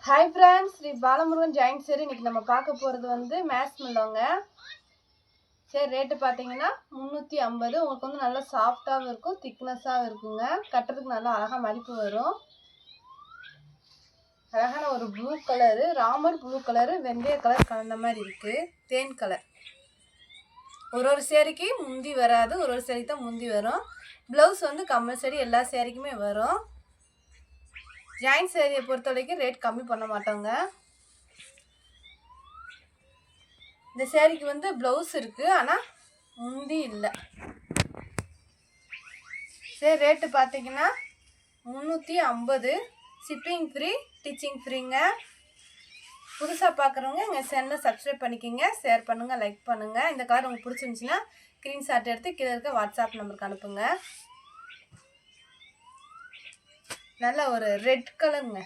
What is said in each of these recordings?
Hi friends, Shri Balamurugan joint சேரி இன்னைக்கு நம்ம பார்க்க போகிறது வந்து மேஸ் மில்லோங்க. சரி, ரேட்டு பார்த்தீங்கன்னா 350. உங்களுக்கு வந்து நல்லா சாஃப்டாகவும் இருக்கும், திக்னஸாகவும் இருக்குங்க. கட்டுறதுக்கு நல்லா அழகாக மடிப்பு வரும். அழகான ஒரு blue colour, Ramar blue colour, வெந்தய கலர் கலந்த மாதிரி இருக்குது, தேன் கலர். ஒரு சேரீக்கு முந்தி வராது, ஒரு சேரீக்கு தான் முந்தி வரும். ப்ளவுஸ் வந்து கம்பல்சரி எல்லா சேரீக்குமே வரும். ஜாயின்ட் சேரீயை பொறுத்த வரைக்கும் ரேட் கம்மி பண்ண மாட்டோங்க. இந்த சேரீக்கு வந்து ப்ளவுஸ் இருக்குது, ஆனால் முந்தி இல்லை. சரி, ரேட்டு பார்த்தீங்கன்னா 350. ஷிப்பிங் ஃப்ரீ, டீச்சிங் ஃப்ரீங்க. புதுசாக பார்க்குறவங்க எங்கள் சேனலை சப்ஸ்கிரைப் பண்ணிக்கோங்க, ஷேர் பண்ணுங்கள், லைக் பண்ணுங்கள். இந்த கலர் உங்களுக்கு பிடிச்சிருந்துச்சின்னா ஸ்க்ரீன்ஷாட் எடுத்து கீழே இருக்க வாட்ஸ்அப் நம்பருக்கு அனுப்புங்க. நல்ல ஒரு ரெட் கலருங்க,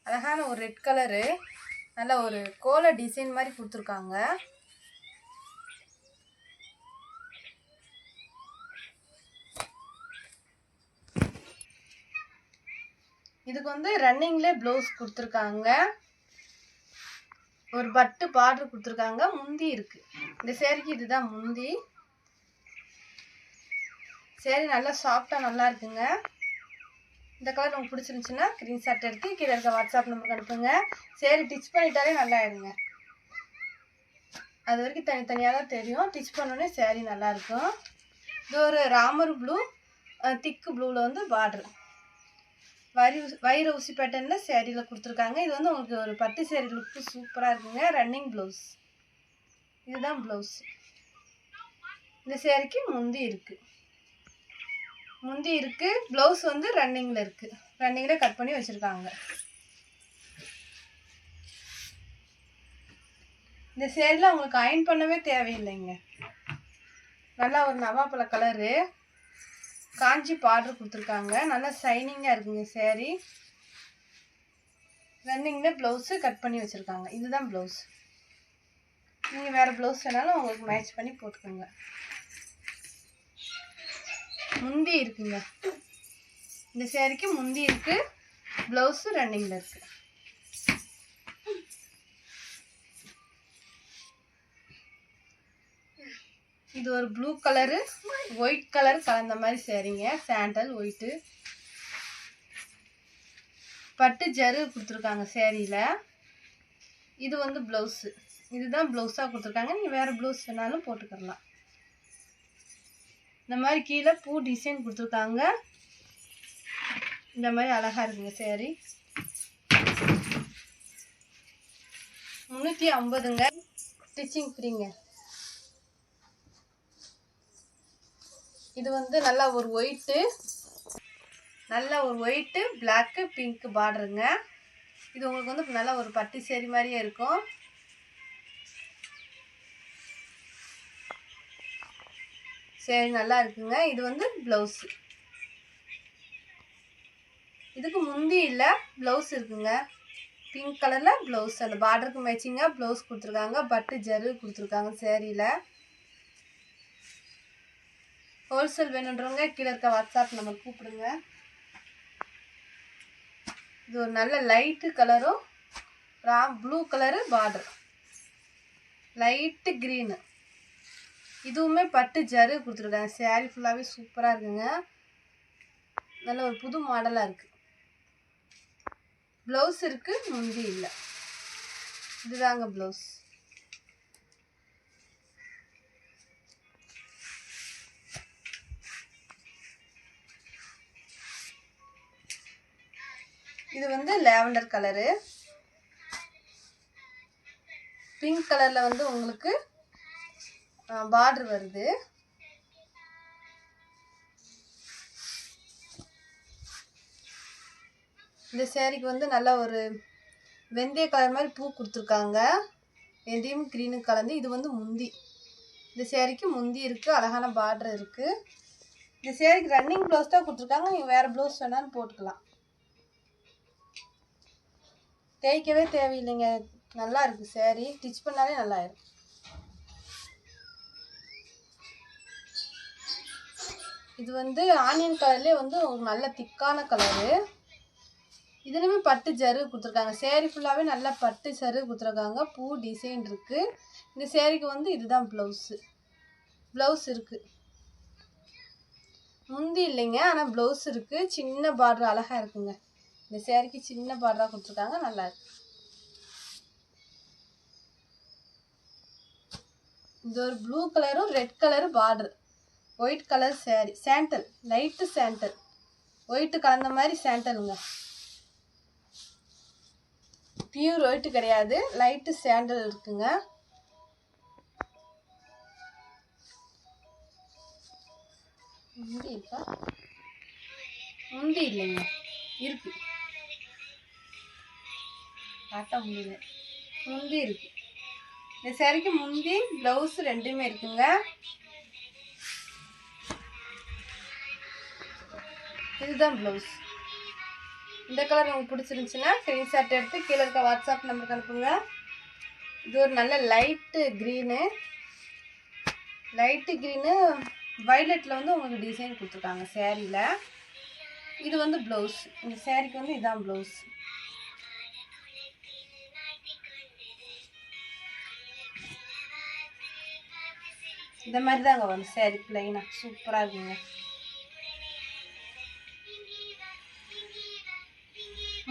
அழகான ஒரு ரெட் கலரு, நல்ல ஒரு கோல டிசைன் மாதிரி கொடுத்துருக்காங்க. இதுக்கு வந்து ரன்னிங்லேயே ப்ளவுஸ் கொடுத்துருக்காங்க, ஒரு பட்டு பார்டர் கொடுத்துருக்காங்க, முந்தி இருக்கு. இந்த சேரீக்கு இதுதான் முந்தி. சேரீ நல்லா சாஃப்டாக நல்லா இருக்குங்க. இந்த கலர் உங்களுக்கு பிடிச்சிருந்துச்சுன்னா ஸ்க்ரீன்ஷாட் எடுத்து கீழே இருக்க வாட்ஸ்அப் நம்பருக்கு அனுப்புங்க. சேரீ டிச் பண்ணிட்டாலே நல்லா ஆயிடுங்க. அது வரைக்கும் தனித்தனியாக தான் தெரியும், டிச் பண்ணோடனே சேரீ நல்லாயிருக்கும். இது ஒரு ராமர் ப்ளூ, திக்கு ப்ளூவில் வந்து பார்டர் வயிறு ஊசி பேட்டர்னில் சேரீயில் கொடுத்துருக்காங்க. இது வந்து உங்களுக்கு ஒரு பட்டு சேரீ லுக்கு சூப்பராக இருக்குங்க. ரன்னிங் ப்ளவுஸ், இதுதான் ப்ளவுஸ். இந்த சேரீக்கு முந்தி இருக்குது, முந்தி இருக்குது. ப்ளவுஸ் வந்து ரன்னிங்கில் இருக்குது, ரன்னிங்கில் கட் பண்ணி வச்சுருக்காங்க. இந்த சேரீல உங்களுக்கு அயன் பண்ணவே தேவையில்லைங்க. நல்லா ஒரு நவாப்பழ கலரு, காஞ்சி பார்டர் கொடுத்துருக்காங்க, நல்லா ஷைனிங்காக இருக்குங்க சேரீ. ரன்னிங்கில் ப்ளவுஸு கட் பண்ணி வச்சுருக்காங்க. இதுதான் ப்ளவுஸ். நீங்கள் வேறு ப்ளவுஸ் வேணாலும் உங்களுக்கு மேட்ச் பண்ணி போட்டுக்கோங்க. முந்தி இருக்குங்க, இந்த சேரீக்கு முந்தி இருக்கு, ப்ளவுஸு ரன்னிங்கில் இருக்கு. இது ஒரு ப்ளூ கலரு, ஒயிட் கலர் கலந்த மாதிரி சேரீங்க. சாண்டல் ஒயிட்டு, பட்டு ஜரு கொடுத்துருக்காங்க சேரீயில். இது வந்து ப்ளவுஸு, இதுதான் ப்ளவுஸாக கொடுத்துருக்காங்க. நீங்கள் வேறு ப்ளவுஸ் வேணாலும் போட்டுக்கலாம். இந்த மாதிரி கீழே பூ டிசைன் கொடுத்துருக்காங்க. இந்த மாதிரி அழகாக இருக்குங்க சேரீ. 350ங்க, ஸ்டிச்சிங் ஃப்ரீங்க. இது வந்து நல்லா ஒரு ஒயிட்டு, நல்ல ஒரு ஒயிட்டு, பிளாக்கு, பிங்க்கு பார்டருங்க. இது உங்களுக்கு வந்து நல்லா ஒரு பட்டு சேரீ மாதிரியே இருக்கும். சரி, நல்லா இருக்குங்க. இது வந்து ப்ளவுஸு, இதுக்கு முந்தி இல்லை, ப்ளவுஸ் இருக்குங்க. பிங்க் கலரில் ப்ளவுஸ், அந்த பார்டருக்கு மேட்சிங்காக ப்ளவுஸ் கொடுத்துருக்காங்க. பட்டு ஜரு கொடுத்துருக்காங்க சேரீயில். ஹோல்சேல் வேணுன்றவங்க கீழே இருக்க வாட்ஸ்அப் நம்பர் கூப்பிடுங்க. இது ஒரு நல்ல லைட்டு கலரும் blue colour border, light green. இதுவுமே பட்டு ஜரு கொடுத்துருக்காங்க. சேரீ ஃபுல்லாகவே சூப்பராக இருக்குங்க, நல்ல ஒரு புது மாடலாக இருக்குது. ப்ளவுஸ் இருக்குது, முந்தி இல்லை. இதுதாங்க ப்ளவுஸ். இது வந்து லாவெண்டர் கலரு, பிங்க் கலரில் வந்து உங்களுக்கு பார்டர் வருது. இந்த சேரீக்கு வந்து நல்ல ஒரு வெந்தய கலர் மாதிரி பூ கொடுத்துருக்காங்க, வெந்தயம் க்ரீனு கலந்து. இது வந்து முந்தி, இந்த சேரீக்கு முந்தி இருக்குது, அழகான பார்டர் இருக்குது. இந்த சேரீக்கு ரன்னிங் ப்ளவுஸ் தான் கொடுத்துருக்காங்க. நீங்கள் வேறு ப்ளவுஸ் வேணாலும் போட்டுக்கலாம், தேய்க்கவே தேவையில்லைங்க. நல்லா இருக்குது சேரீ, ஸ்டிச் பண்ணாலே நல்லாயிரும். இது வந்து ஆனியன் கலர்லேயே வந்து ஒரு நல்ல திக்கான கலரு, இதுலேயுமே பட்டு ஜரு கொடுத்துருக்காங்க. சேரீ ஃபுல்லாகவே நல்லா பட்டு ஜரு கொடுத்துருக்காங்க. பூ டிசைன் இருக்குது. இந்த சேரீக்கு வந்து இதுதான் ப்ளவுஸு. ப்ளவுஸ் இருக்குது, முந்தி இல்லைங்க, ஆனால் ப்ளவுஸ் இருக்குது. சின்ன பார்டர் அழகாக இருக்குங்க. இந்த சேரீக்கு சின்ன பார்டராக கொடுத்துருக்காங்க, நல்லா இருக்கு. இது ஒரு ப்ளூ கலரும் red colour border, white colour sari. Sandal, light sandal, white கலந்த மாதிரி சாண்டலுங்க. பியூர் ஒயிட்டு கிடையாது, லைட்டு சாண்டல் இருக்குங்க. முந்தி இருக்கா? முந்தி இல்லைங்க, இருக்கு, காட்ட முடியல. முந்தி இருக்கு. இந்த சேரீக்கு முந்தி ப்ளவுஸ் ரெண்டுமே இருக்குங்க. இதுதான் ப்ளவுஸ். இந்த கலர் உங்களுக்கு பிடிச்சிருந்துச்சுன்னா ஸ்க்ரீன்ஷாட் எடுத்து கீழே இருக்க வாட்ஸ்அப் நம்பருக்கு அனுப்புங்க. இது ஒரு நல்ல லைட்டு க்ரீனு. லைட்டு க்ரீனு வைலட்டில் வந்து உங்களுக்கு டிசைன் கொடுத்துருக்காங்க சேரீயில். இது வந்து ப்ளவுஸ். இந்த சேரீக்கு வந்து இதான் ப்ளவுஸ். இந்த மாதிரி தாங்க வரும் சேரீ, பிளைனாக சூப்பராக இருக்குங்க.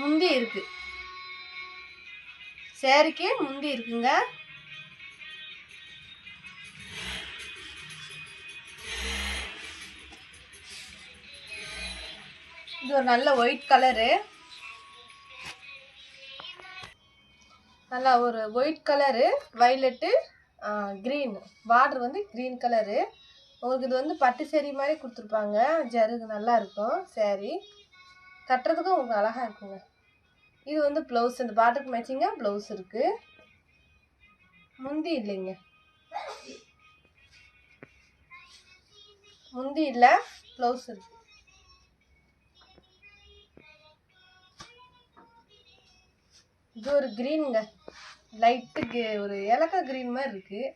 முந்தி இருக்கு, சேரீக்கு முந்தி இருக்குங்க. இது ஒரு நல்ல ஒயிட் கலரு, நல்லா ஒரு white colour, violet green border வந்து க்ரீன் கலரு. உங்களுக்கு இது வந்து பட்டு சேரீ மாதிரி கொடுத்துருப்பாங்க. ஜருகு நல்லா இருக்கும். சேரீ கட்டுறதுக்கும் உங்களுக்கு அழகாக இருக்குங்க. இது வந்து ப்ளவுஸ். இந்த பார்டருக்கு மேட்சிங்காக ப்ளவுஸ் இருக்குது. முந்தி இல்லைங்க, முந்தி இல்லை, ப்ளவுஸ் இருக்கு. இது ஒரு க்ரீனுங்க, லைட்டு ஒரு ஏலக்காய் க்ரீன் மாதிரி இருக்குது.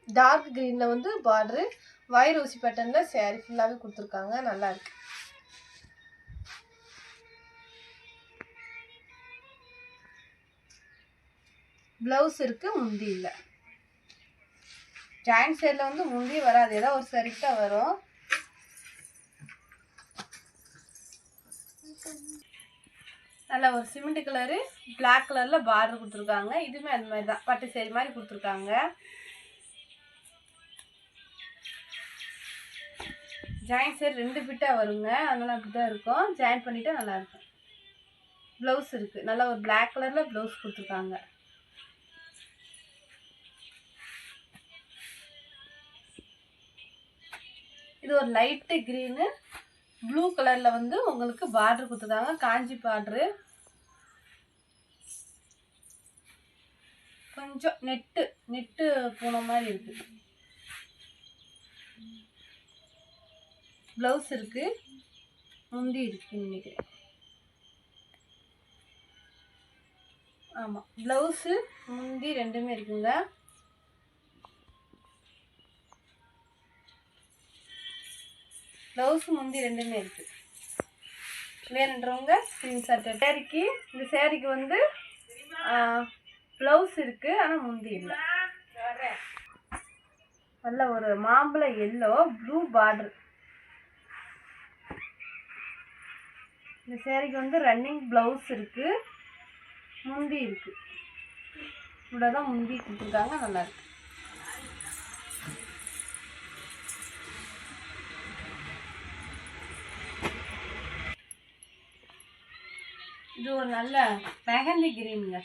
டார்க் க்ரீனில் வந்து பார்டரு வயர் ஊசி பேட்டர்னில் சேரீ ஃபுல்லாகவே கொடுத்துருக்காங்க, நல்லா இருக்கு. ப்ளவுஸ் இருக்குது, முந்தி இல்லை. ஜாயிண்ட் சைடில் வந்து முந்தி வராது, ஏதோ ஒரு சரிக்கு தான் வரும். நல்லா ஒரு சிமெண்ட் கலரு பிளாக் கலரில் பார்டர் கொடுத்துருக்காங்க. இதுவுமே அது மாதிரி தான், பட்டு சேரீ மாதிரி கொடுத்துருக்காங்க. ஜாயிண்ட் சைடு 2 பிட்டாக வருங்க, அதனால் அப்படி தான் இருக்கும். ஜாயின் பண்ணிட்டா நல்லாயிருக்கும். ப்ளவுஸ் இருக்குது, நல்லா ஒரு பிளாக் கலரில் ப்ளவுஸ் கொடுத்துருக்காங்க. இது ஒரு லைட்டு க்ரீனு ப்ளூ கலரில் வந்து உங்களுக்கு பார்டர் கொடுத்துருக்காங்க, காஞ்சி பார்டரு. கொஞ்சம் நெட்டு போன மாதிரி இருக்குது. ப்ளவுஸ் இருக்குது, முந்தி இருக்குன்னு நினைக்கிறேன். ஆமாம், ப்ளவுஸு முந்தி ரெண்டுமே இருக்குங்க. ப்ளவுஸ் முந்தி ரெண்டுமே இருக்குது. வேணுன்றவங்க ஸ்க்ரீன்ஷாட். சேரீக்கு இந்த சேரீக்கு வந்து ப்ளவுஸ் இருக்குது, ஆனால் முந்தி இல்லை. நல்ல ஒரு மாம்பழ எல்லோ ப்ளூ பார்டர். இந்த சேரீக்கு வந்து ரன்னிங் ப்ளவுஸ் இருக்குது, முந்தி இருக்குது. இவ்வளோ தான் முந்தி கொடுத்துருக்காங்க, நல்லாயிருக்கு. இது ஒரு நல்ல மெஹந்தி கிரீனுங்க,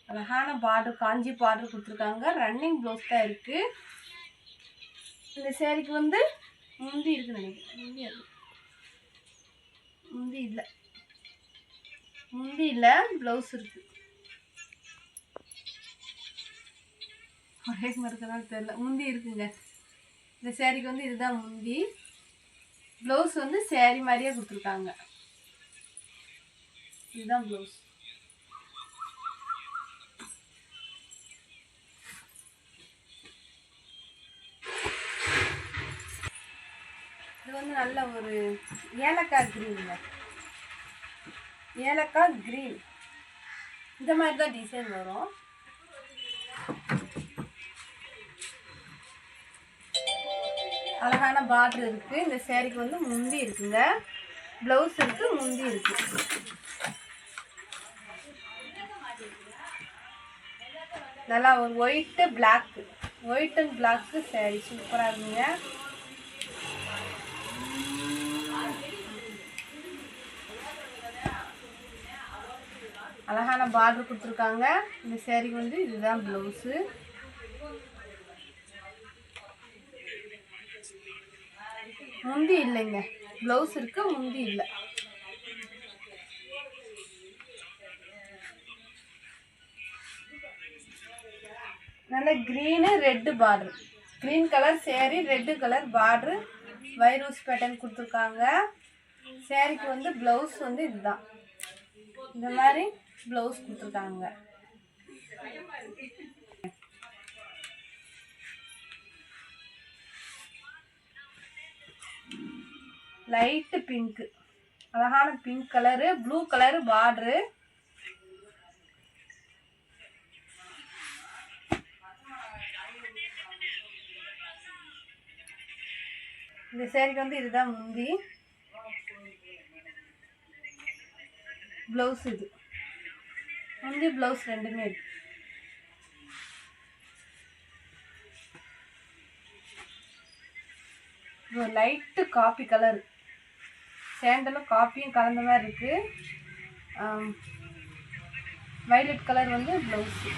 அழகான பார்டர், காஞ்சி பார்டர் கொடுத்துருக்காங்க. ரன்னிங் ப்ளவுஸ் தான் இருக்குது. இந்த சேரீக்கு வந்து முந்தி இருக்குன்னு நினைக்கிறேன். முந்தி இல்லை, ப்ளவுஸ் இருக்குது. ஒரே மறுக்கதான் தெரியல, முந்தி இருக்குங்க. இந்த சேரீக்கு வந்து இதுதான் முந்தி. ப்ளவுஸ் வந்து சேரீ மாதிரியே கொடுத்துருக்காங்க. இதுதான் ப்ளவுஸ். இது வந்து நல்ல ஒரு ஏலக்காய் க்ரீனுங்க. ஏலக்காய் க்ரீன் இந்த மாதிரி தான் டிசைன் வரும். அழகான பார்டர் இருக்குது. இந்த சேரீக்கு வந்து முந்தி இருக்குங்க, ப்ளவுஸ் இருக்குது, முந்தி இருக்குது. நல்லா ஒரு ஒயிட் அண்ட் பிளாக்கு சேரீ சூப்பராக இருக்குங்க. அழகான பார்டர் கொடுத்துருக்காங்க. இந்த சேரீக்கு வந்து இதுதான் ப்ளவுஸு. முந்தி இல்லைங்க, ப்ளவுஸ் இருக்கு, முந்தி இல்லை. நல்ல green red border, green colour sari, red colour border, வைரூஸ் பேட்டர்ன் கொடுத்துருக்காங்க. சேரீக்கு வந்து ப்ளவுஸ் வந்து இதுதான், இந்த மாதிரி ப்ளவுஸ் கொடுத்துருக்காங்க. லைட்டு பிங்க்கு, அழகான pink colour, blue colour border. இந்த சேரீக்கு வந்து இதுதான் முந்தி, ப்ளவுஸ் இது. முந்தி ப்ளவுஸ் ரெண்டுமே இருக்கு. லைட்டு காப்பி கலர், சேண்டலும் காப்பியும் கலந்த மாதிரி இருக்குது. வைலட் கலர் வந்து ப்ளவுஸு,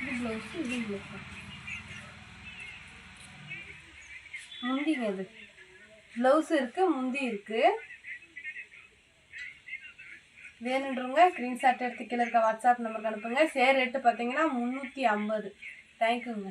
இது ப்ளவுஸு, இது ப்ளவுஸு. முந்திங்க, இது ப்ளவுஸ் இருக்குது, முந்தி இருக்குது. வேணுன்றவங்க ஸ்க்ரீன்ஷாட் எடுத்து கீழே இருக்க வாட்ஸ்அப் நம்பருக்கு அனுப்புங்க. சேர் ரேட்டு பார்த்தீங்கன்னா 350. தேங்க்யூங்க.